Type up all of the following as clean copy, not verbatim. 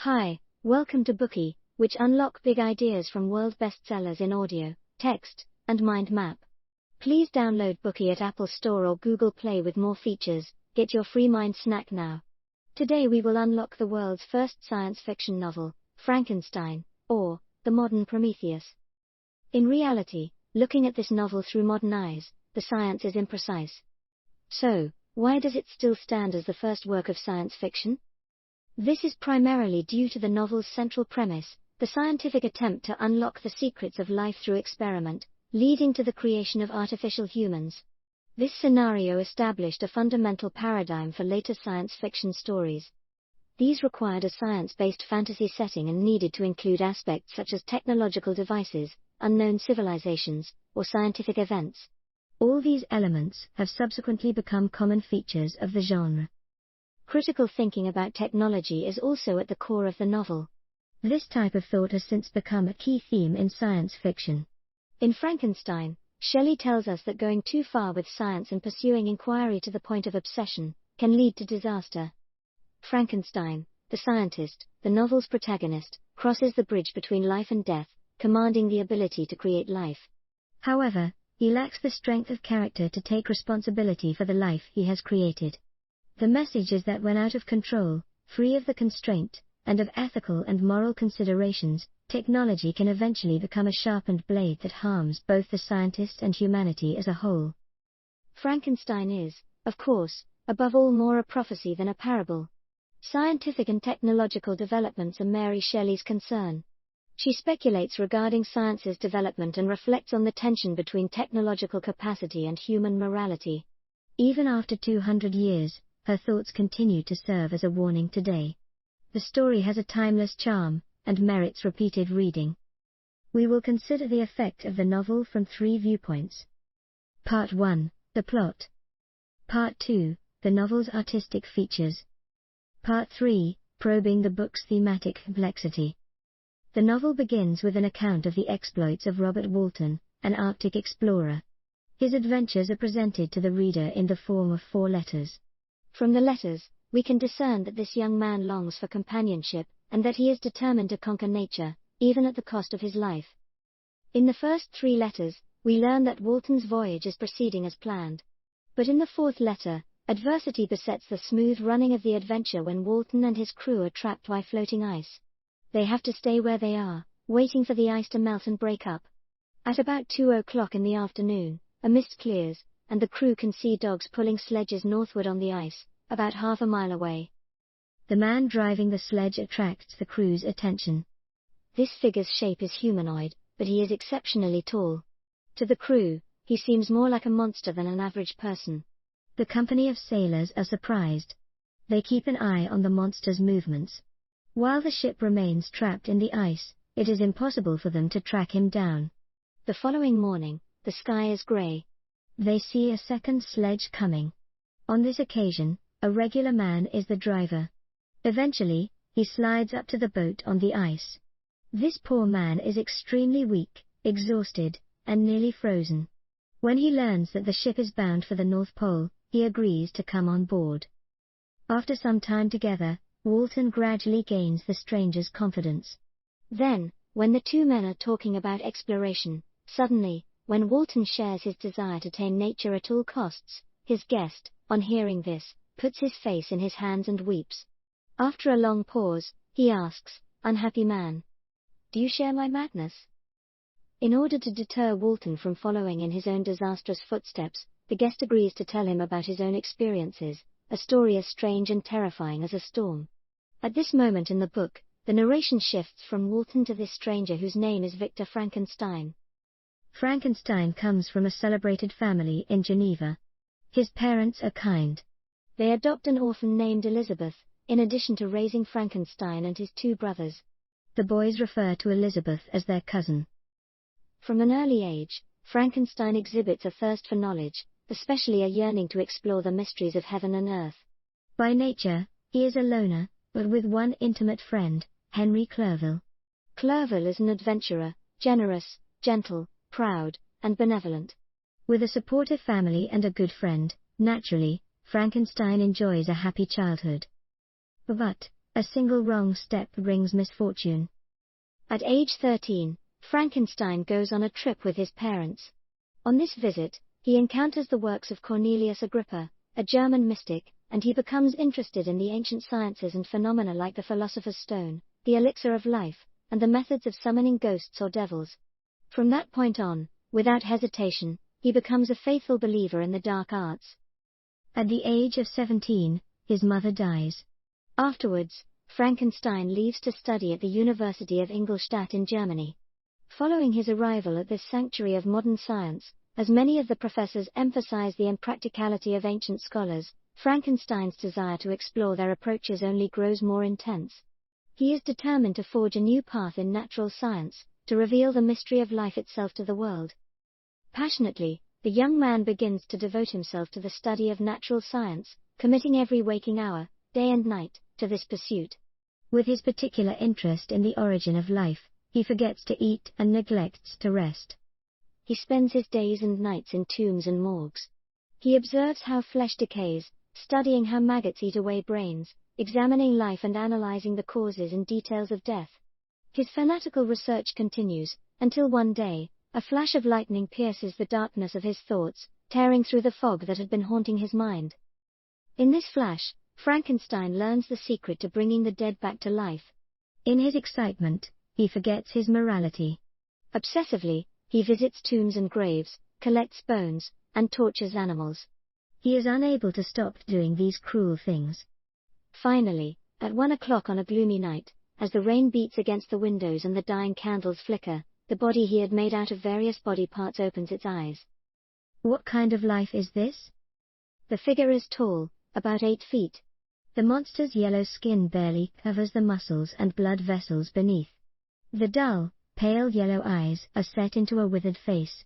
Hi, welcome to Bookey, which unlock big ideas from world bestsellers in audio, text, and mind map. Please download Bookey at Apple Store or Google Play with more features. Get your free mind snack now. Today we will unlock the world's first science fiction novel, Frankenstein, or the Modern Prometheus. In reality, looking at this novel through modern eyes, the science is imprecise. So, why does it still stand as the first work of science fiction? This is primarily due to the novel's central premise, the scientific attempt to unlock the secrets of life through experiment, leading to the creation of artificial humans. This scenario established a fundamental paradigm for later science fiction stories. These required a science-based fantasy setting and needed to include aspects such as technological devices, unknown civilizations, or scientific events. All these elements have subsequently become common features of the genre. Critical thinking about technology is also at the core of the novel. This type of thought has since become a key theme in science fiction. In Frankenstein, Shelley tells us that going too far with science and pursuing inquiry to the point of obsession can lead to disaster. Frankenstein, the scientist, the novel's protagonist, crosses the bridge between life and death, commanding the ability to create life. However, he lacks the strength of character to take responsibility for the life he has created. The message is that when out of control, free of the constraint, and of ethical and moral considerations, technology can eventually become a sharpened blade that harms both the scientist and humanity as a whole. Frankenstein is, of course, above all more a prophecy than a parable. Scientific and technological developments are Mary Shelley's concern. She speculates regarding science's development and reflects on the tension between technological capacity and human morality. Even after 200 years, her thoughts continue to serve as a warning today. The story has a timeless charm, and merits repeated reading. We will consider the effect of the novel from 3 viewpoints. Part 1, the plot. Part 2, the novel's artistic features. Part 3, probing the book's thematic complexity. The novel begins with an account of the exploits of Robert Walton, an Arctic explorer. His adventures are presented to the reader in the form of 4 letters. From the letters, we can discern that this young man longs for companionship, and that he is determined to conquer nature, even at the cost of his life. In the first 3 letters, we learn that Walton's voyage is proceeding as planned. But in the 4th letter, adversity besets the smooth running of the adventure when Walton and his crew are trapped by floating ice. They have to stay where they are, waiting for the ice to melt and break up. At about 2 o'clock in the afternoon, a mist clears, and the crew can see dogs pulling sledges northward on the ice, about half a mile away. The man driving the sledge attracts the crew's attention. This figure's shape is humanoid, but he is exceptionally tall. To the crew, he seems more like a monster than an average person. The company of sailors are surprised. They keep an eye on the monster's movements. While the ship remains trapped in the ice, it is impossible for them to track him down. The following morning, the sky is grey. They see a second sledge coming. On this occasion, a regular man is the driver. Eventually, he slides up to the boat on the ice. This poor man is extremely weak, exhausted, and nearly frozen. When he learns that the ship is bound for the North Pole, he agrees to come on board. After some time together, Walton gradually gains the stranger's confidence. Then, when the 2 men are talking about exploration, suddenly, when Walton shares his desire to tame nature at all costs, his guest, on hearing this, puts his face in his hands and weeps. After a long pause, he asks, "Unhappy man, do you share my madness?" In order to deter Walton from following in his own disastrous footsteps, the guest agrees to tell him about his own experiences, a story as strange and terrifying as a storm. At this moment in the book, the narration shifts from Walton to this stranger whose name is Victor Frankenstein. Frankenstein comes from a celebrated family in Geneva. His parents are kind. They adopt an orphan named Elizabeth, in addition to raising Frankenstein and his 2 brothers. The boys refer to Elizabeth as their cousin. From an early age, Frankenstein exhibits a thirst for knowledge, especially a yearning to explore the mysteries of heaven and earth. By nature, he is a loner, but with one intimate friend, Henry Clerval. Clerval is an adventurer, generous, gentle, proud, and benevolent. With a supportive family and a good friend, naturally, Frankenstein enjoys a happy childhood. But, A single wrong step brings misfortune. At age 13, Frankenstein goes on a trip with his parents. On this visit, he encounters the works of Cornelius Agrippa, a German mystic, and he becomes interested in the ancient sciences and phenomena like the philosopher's stone, the elixir of life, and the methods of summoning ghosts or devils. From that point on, without hesitation, he becomes a faithful believer in the dark arts. At the age of 17, his mother dies. Afterwards, Frankenstein leaves to study at the University of Ingolstadt in Germany. Following his arrival at this sanctuary of modern science, as many of the professors emphasize the impracticality of ancient scholars, Frankenstein's desire to explore their approaches only grows more intense. He is determined to forge a new path in natural science, to reveal the mystery of life itself to the world. Passionately, the young man begins to devote himself to the study of natural science, committing every waking hour, day and night, to this pursuit. With his particular interest in the origin of life, he forgets to eat and neglects to rest. He spends his days and nights in tombs and morgues. He observes how flesh decays, studying how maggots eat away brains, examining life and analyzing the causes and details of death. His fanatical research continues, until one day, a flash of lightning pierces the darkness of his thoughts, tearing through the fog that had been haunting his mind. In this flash, Frankenstein learns the secret to bringing the dead back to life. In his excitement, he forgets his morality. Obsessively, he visits tombs and graves, collects bones, and tortures animals. He is unable to stop doing these cruel things. Finally, at 1 o'clock on a gloomy night, as the rain beats against the windows and the dying candles flicker, the body he had made out of various body parts opens its eyes. What kind of life is this? The figure is tall, about 8 feet. The monster's yellow skin barely covers the muscles and blood vessels beneath. The dull, pale yellow eyes are set into a withered face.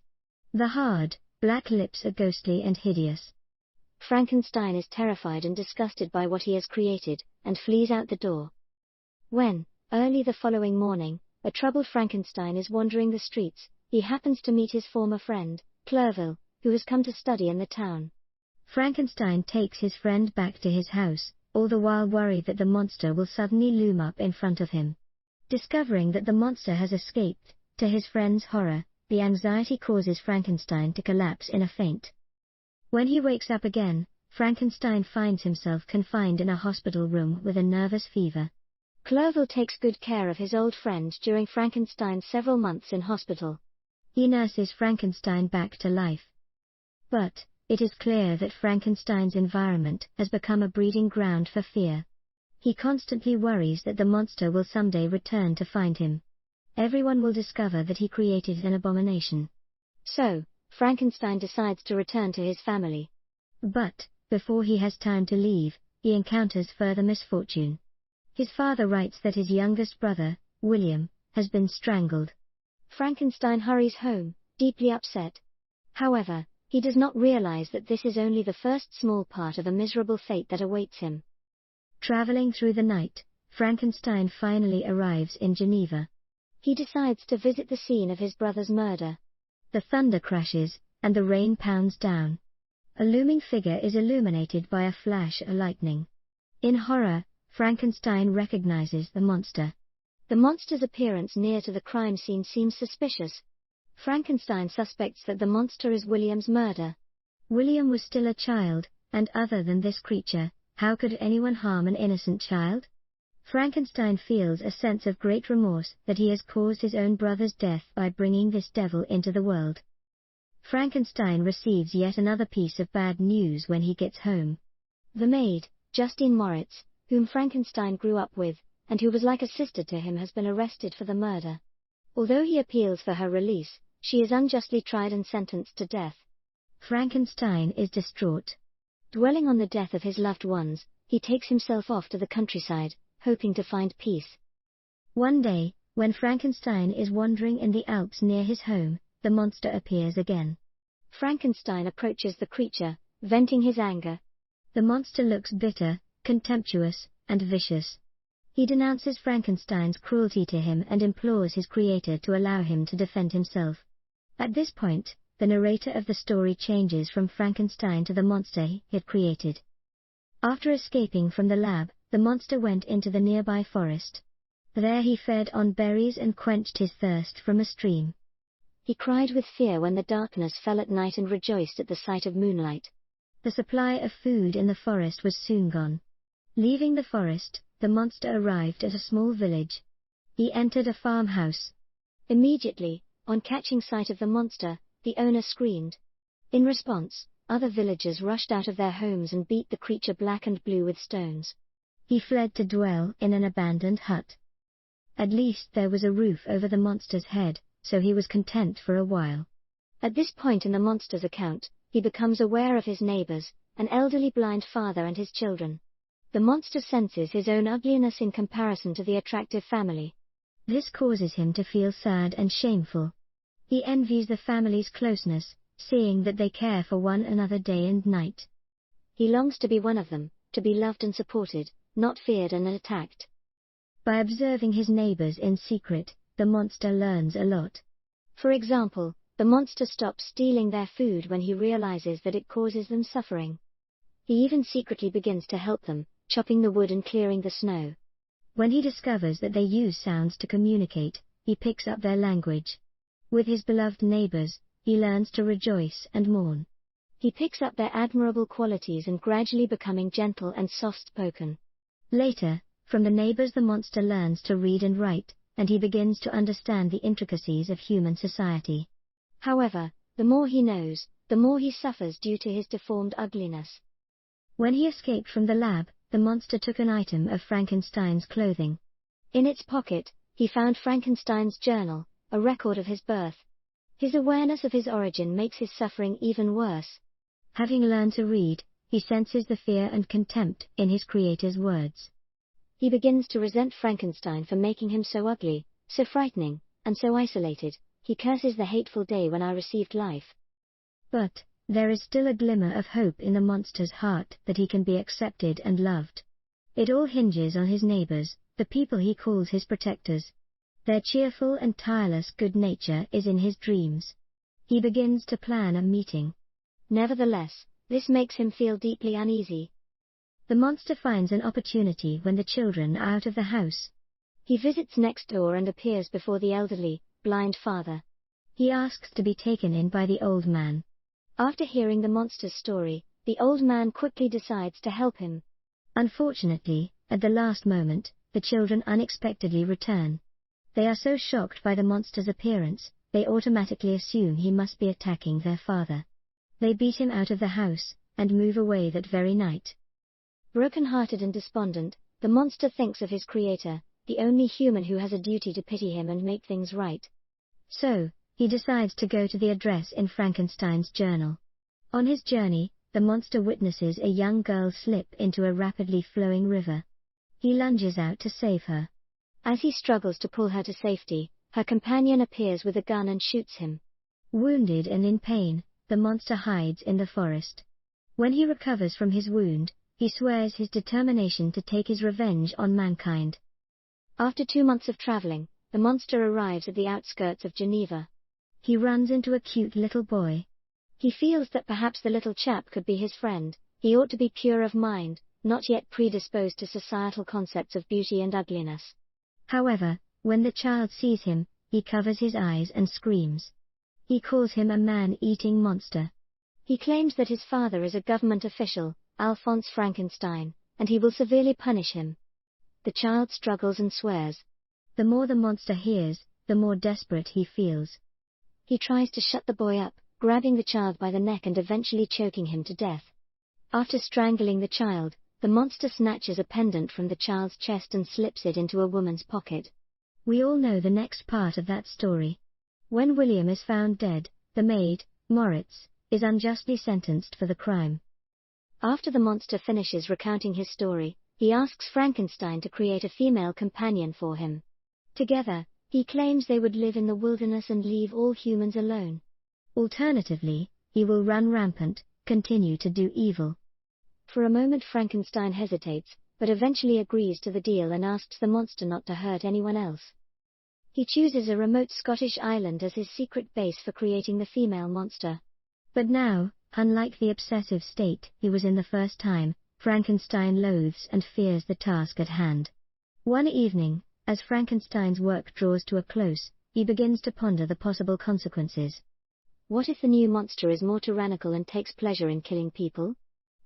The hard, black lips are ghostly and hideous. Frankenstein is terrified and disgusted by what he has created, and flees out the door. When, early the following morning, a troubled Frankenstein is wandering the streets, he happens to meet his former friend, Clerval, who has come to study in the town. Frankenstein takes his friend back to his house, all the while worried that the monster will suddenly loom up in front of him. Discovering that the monster has escaped, to his friend's horror, the anxiety causes Frankenstein to collapse in a faint. When he wakes up again, Frankenstein finds himself confined in a hospital room with a nervous fever. Clerval takes good care of his old friend during Frankenstein's several months in hospital. He nurses Frankenstein back to life. But it is clear that Frankenstein's environment has become a breeding ground for fear. He constantly worries that the monster will someday return to find him. Everyone will discover that he created an abomination. So, Frankenstein decides to return to his family. But, before he has time to leave, he encounters further misfortune. His father writes that his youngest brother, William, has been strangled. Frankenstein hurries home, deeply upset. However, he does not realize that this is only the first small part of a miserable fate that awaits him. Traveling through the night, Frankenstein finally arrives in Geneva. He decides to visit the scene of his brother's murder. The thunder crashes, and the rain pounds down. A looming figure is illuminated by a flash of lightning. In horror, Frankenstein recognizes the monster. The monster's appearance near to the crime scene seems suspicious. Frankenstein suspects that the monster is William's murder. William was still a child, and other than this creature, how could anyone harm an innocent child? Frankenstein feels a sense of great remorse that he has caused his own brother's death by bringing this devil into the world. Frankenstein receives yet another piece of bad news when he gets home. The maid, Justine Moritz, whom Frankenstein grew up with, and who was like a sister to him, has been arrested for the murder. Although he appeals for her release, she is unjustly tried and sentenced to death. Frankenstein is distraught. Dwelling on the death of his loved ones, he takes himself off to the countryside, hoping to find peace. One day, when Frankenstein is wandering in the Alps near his home, the monster appears again. Frankenstein approaches the creature, venting his anger. The monster looks bitter, contemptuous, and vicious. He denounces Frankenstein's cruelty to him and implores his creator to allow him to defend himself. At this point, the narrator of the story changes from Frankenstein to the monster he had created. After escaping from the lab, the monster went into the nearby forest. There he fed on berries and quenched his thirst from a stream. He cried with fear when the darkness fell at night and rejoiced at the sight of moonlight. The supply of food in the forest was soon gone. Leaving the forest, the monster arrived at a small village. He entered a farmhouse. Immediately, on catching sight of the monster, the owner screamed. In response, other villagers rushed out of their homes and beat the creature black and blue with stones. He fled to dwell in an abandoned hut. At least there was a roof over the monster's head, so he was content for a while. At this point in the monster's account, he becomes aware of his neighbors, an elderly blind father and his children. The monster senses his own ugliness in comparison to the attractive family. This causes him to feel sad and shameful. He envies the family's closeness, seeing that they care for one another day and night. He longs to be one of them, to be loved and supported, not feared and attacked. By observing his neighbors in secret, the monster learns a lot. For example, the monster stops stealing their food when he realizes that it causes them suffering. He even secretly begins to help them, chopping the wood and clearing the snow. When he discovers that they use sounds to communicate, he picks up their language. With his beloved neighbors, he learns to rejoice and mourn. He picks up their admirable qualities and gradually becoming gentle and soft-spoken. Later, from the neighbors the monster learns to read and write, and he begins to understand the intricacies of human society. However, the more he knows, the more he suffers due to his deformed ugliness. When he escaped from the lab, the monster took an item of Frankenstein's clothing. In its pocket, he found Frankenstein's journal, a record of his birth. His awareness of his origin makes his suffering even worse. Having learned to read, he senses the fear and contempt in his creator's words. He begins to resent Frankenstein for making him so ugly, so frightening, and so isolated. He curses the hateful day when I received life. But there is still a glimmer of hope in the monster's heart that he can be accepted and loved. It all hinges on his neighbors, the people he calls his protectors. Their cheerful and tireless good nature is in his dreams. He begins to plan a meeting. Nevertheless, this makes him feel deeply uneasy. The monster finds an opportunity when the children are out of the house. He visits next door and appears before the elderly, blind father. He asks to be taken in by the old man. After hearing the monster's story, the old man quickly decides to help him. Unfortunately, at the last moment, the children unexpectedly return. They are so shocked by the monster's appearance, they automatically assume he must be attacking their father. They beat him out of the house, and move away that very night. Broken-hearted and despondent, the monster thinks of his creator, the only human who has a duty to pity him and make things right. So, he decides to go to the address in Frankenstein's journal. On his journey, the monster witnesses a young girl slip into a rapidly flowing river. He lunges out to save her. As he struggles to pull her to safety, her companion appears with a gun and shoots him. Wounded and in pain, the monster hides in the forest. When he recovers from his wound, he swears his determination to take his revenge on mankind. After 2 months of traveling, the monster arrives at the outskirts of Geneva. He runs into a cute little boy. He feels that perhaps the little chap could be his friend. He ought to be pure of mind, not yet predisposed to societal concepts of beauty and ugliness. However, when the child sees him, he covers his eyes and screams. He calls him a man-eating monster. He claims that his father is a government official, Alphonse Frankenstein, and he will severely punish him. The child struggles and swears. The more the monster hears, the more desperate he feels. He tries to shut the boy up, grabbing the child by the neck and eventually choking him to death. After strangling the child, the monster snatches a pendant from the child's chest and slips it into a woman's pocket. We all know the next part of that story. When William is found dead, the maid, Moritz, is unjustly sentenced for the crime. After the monster finishes recounting his story, he asks Frankenstein to create a female companion for him. Together, he claims they would live in the wilderness and leave all humans alone. Alternatively, he will run rampant, continue to do evil. For a moment Frankenstein hesitates, but eventually agrees to the deal and asks the monster not to hurt anyone else. He chooses a remote Scottish island as his secret base for creating the female monster. But now, unlike the obsessive state he was in the first time, Frankenstein loathes and fears the task at hand. One evening, as Frankenstein's work draws to a close, he begins to ponder the possible consequences. What if the new monster is more tyrannical and takes pleasure in killing people?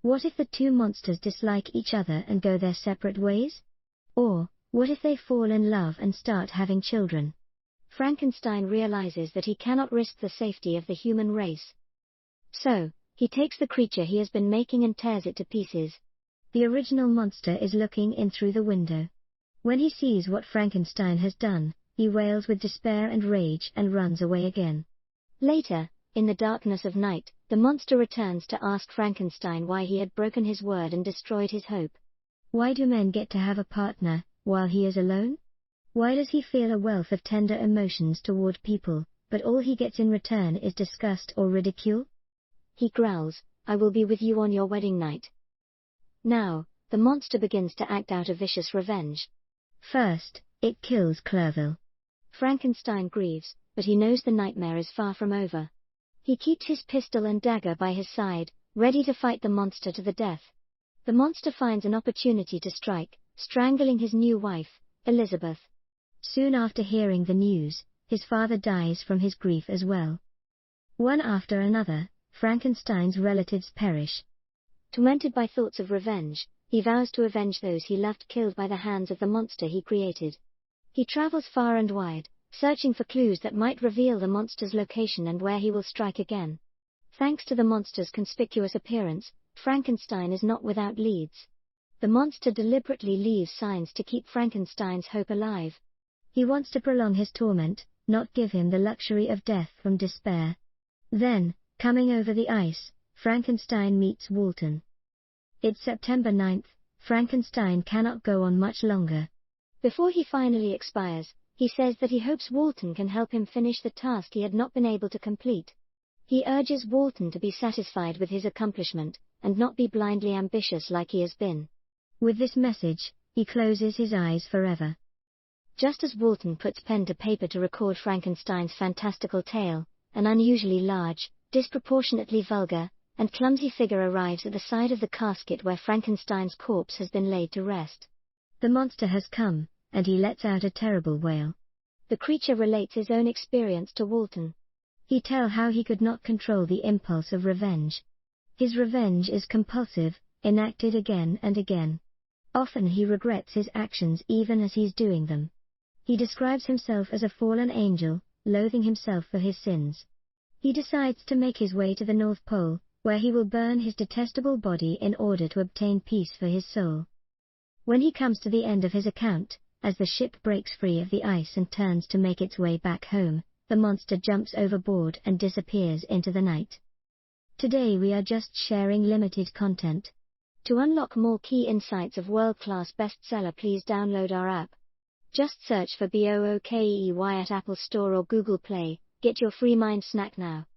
What if the two monsters dislike each other and go their separate ways? Or, what if they fall in love and start having children? Frankenstein realizes that he cannot risk the safety of the human race. So, he takes the creature he has been making and tears it to pieces. The original monster is looking in through the window. When he sees what Frankenstein has done, he wails with despair and rage and runs away again. Later, in the darkness of night, the monster returns to ask Frankenstein why he had broken his word and destroyed his hope. Why do men get to have a partner, while he is alone? Why does he feel a wealth of tender emotions toward people, but all he gets in return is disgust or ridicule? He growls, "I will be with you on your wedding night." Now, the monster begins to act out a vicious revenge. First, it kills Clerval. Frankenstein grieves, but he knows the nightmare is far from over. He keeps his pistol and dagger by his side, ready to fight the monster to the death. The monster finds an opportunity to strike, strangling his new wife, Elizabeth. Soon after hearing the news, his father dies from his grief as well. One after another, Frankenstein's relatives perish. Tormented by thoughts of revenge, he vows to avenge those he loved killed by the hands of the monster he created. He travels far and wide, searching for clues that might reveal the monster's location and where he will strike again. Thanks to the monster's conspicuous appearance, Frankenstein is not without leads. The monster deliberately leaves signs to keep Frankenstein's hope alive. He wants to prolong his torment, not give him the luxury of death from despair. Then, coming over the ice, Frankenstein meets Walton. It's September 9th, Frankenstein cannot go on much longer. Before he finally expires, he says that he hopes Walton can help him finish the task he had not been able to complete. He urges Walton to be satisfied with his accomplishment, and not be blindly ambitious like he has been. With this message, he closes his eyes forever. Just as Walton puts pen to paper to record Frankenstein's fantastical tale, an unusually large, disproportionately vulgar, and clumsy figure arrives at the side of the casket where Frankenstein's corpse has been laid to rest. The monster has come, and he lets out a terrible wail. The creature relates his own experience to Walton. He tells how he could not control the impulse of revenge. His revenge is compulsive, enacted again and again. Often he regrets his actions even as he's doing them. He describes himself as a fallen angel, loathing himself for his sins. He decides to make his way to the North Pole, where he will burn his detestable body in order to obtain peace for his soul. When he comes to the end of his account, as the ship breaks free of the ice and turns to make its way back home, the monster jumps overboard and disappears into the night. Today we are just sharing limited content. To unlock more key insights of world-class bestseller, please download our app. Just search for Bookey at Apple Store or Google Play. Get your free mind snack now.